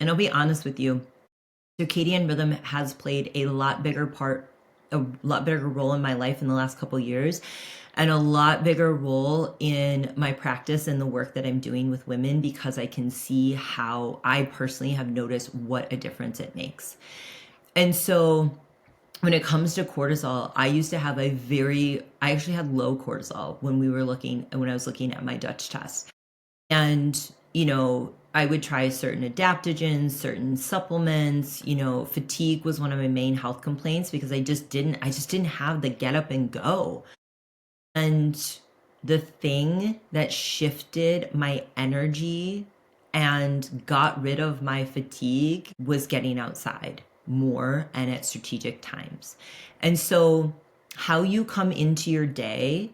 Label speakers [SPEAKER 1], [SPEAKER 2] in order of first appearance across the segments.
[SPEAKER 1] And I'll be honest with you, circadian rhythm has played a lot bigger role in my life in the last couple years, and a lot bigger role in my practice and the work that I'm doing with women, because I can see how I personally have noticed what a difference it makes. And so when it comes to cortisol, I used to have I actually had low cortisol when I was looking at my Dutch test. And, I would try certain adaptogens, certain supplements. Fatigue was one of my main health complaints because I just didn't have the get up and go. And the thing that shifted my energy and got rid of my fatigue was getting outside more and at strategic times. And so how you come into your day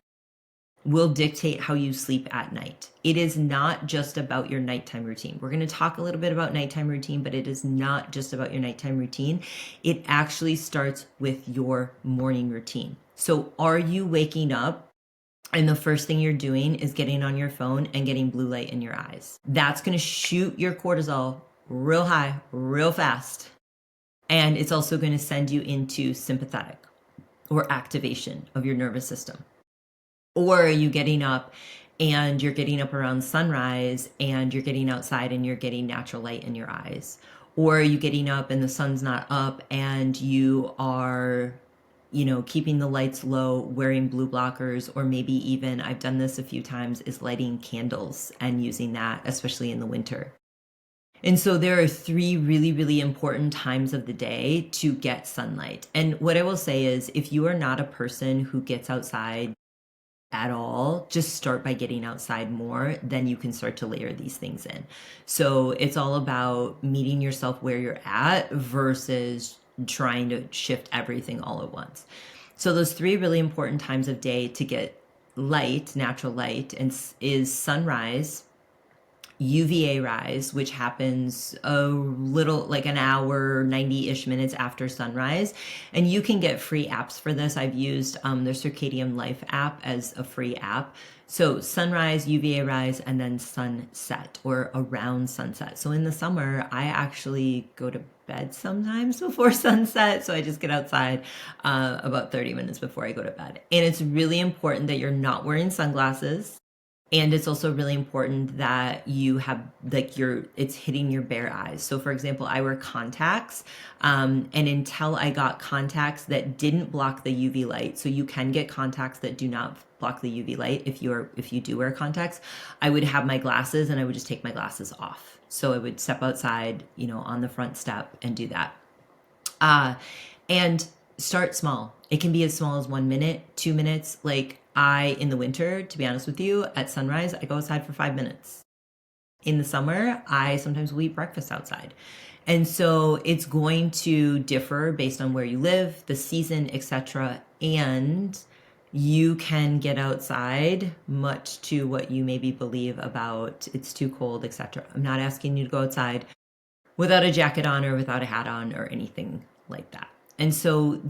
[SPEAKER 1] will dictate how you sleep at night. It is not just about your nighttime routine. We're going to talk a little bit about nighttime routine, but it is not just about your nighttime routine. It actually starts with your morning routine. So are you waking up and the first thing you're doing is getting on your phone and getting blue light in your eyes? That's going to shoot your cortisol real high, real fast. And it's also going to send you into sympathetic or activation of your nervous system. Or are you getting up and you're getting up around sunrise and you're getting outside and you're getting natural light in your eyes? Or are you getting up and the sun's not up and you are, keeping the lights low, wearing blue blockers, or maybe even, I've done this a few times, is lighting candles and using that, especially in the winter. And so there are three really, really important times of the day to get sunlight. And what I will say is, if you are not a person who gets outside at all, just start by getting outside more. Then you can start to layer these things in. So it's all about meeting yourself where you're at versus trying to shift everything all at once. So those three really important times of day to get light, natural light, is sunrise, UVA rise, which happens a little like an hour, 90-ish minutes after sunrise. And you can get free apps for this. I've used the Circadian Life app as a free app. So sunrise, UVA rise, and then sunset or around sunset. So in the summer, I actually go to bed sometimes before sunset. So I just get outside about 30 minutes before I go to bed. And it's really important that you're not wearing sunglasses. And it's also really important that you have it's hitting your bare eyes. So for example, I wear contacts, and until I got contacts that didn't block the UV light, so you can get contacts that do not block the UV light if you do wear contacts, I would have my glasses and I would just take my glasses off. So I would step outside, on the front step and do that. And start small. It can be as small as 1 minute, 2 minutes. Like in the winter, to be honest with you, at sunrise, I go outside for 5 minutes. In the summer, I sometimes will eat breakfast outside. And so it's going to differ based on where you live, the season, etc. And you can get outside much to what you maybe believe about it's too cold, etc. I'm not asking you to go outside without a jacket on or without a hat on or anything like that. And so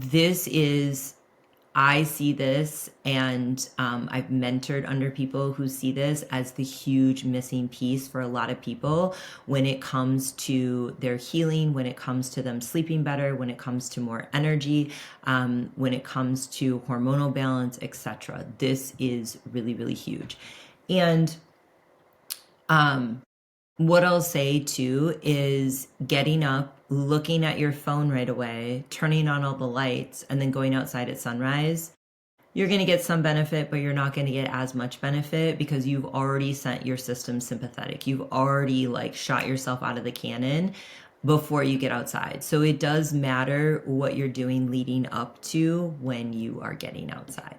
[SPEAKER 1] I see this, and I've mentored under people who see this as the huge missing piece for a lot of people when it comes to their healing, when it comes to them sleeping better, when it comes to more energy, when it comes to hormonal balance, etc. This is really, really huge. And what I'll say too is getting up, looking at your phone right away, turning on all the lights, and then going outside at sunrise. You're going to get some benefit, but you're not going to get as much benefit because you've already sent your system sympathetic. You've already shot yourself out of the cannon before you get outside. So it does matter what you're doing leading up to when you are getting outside.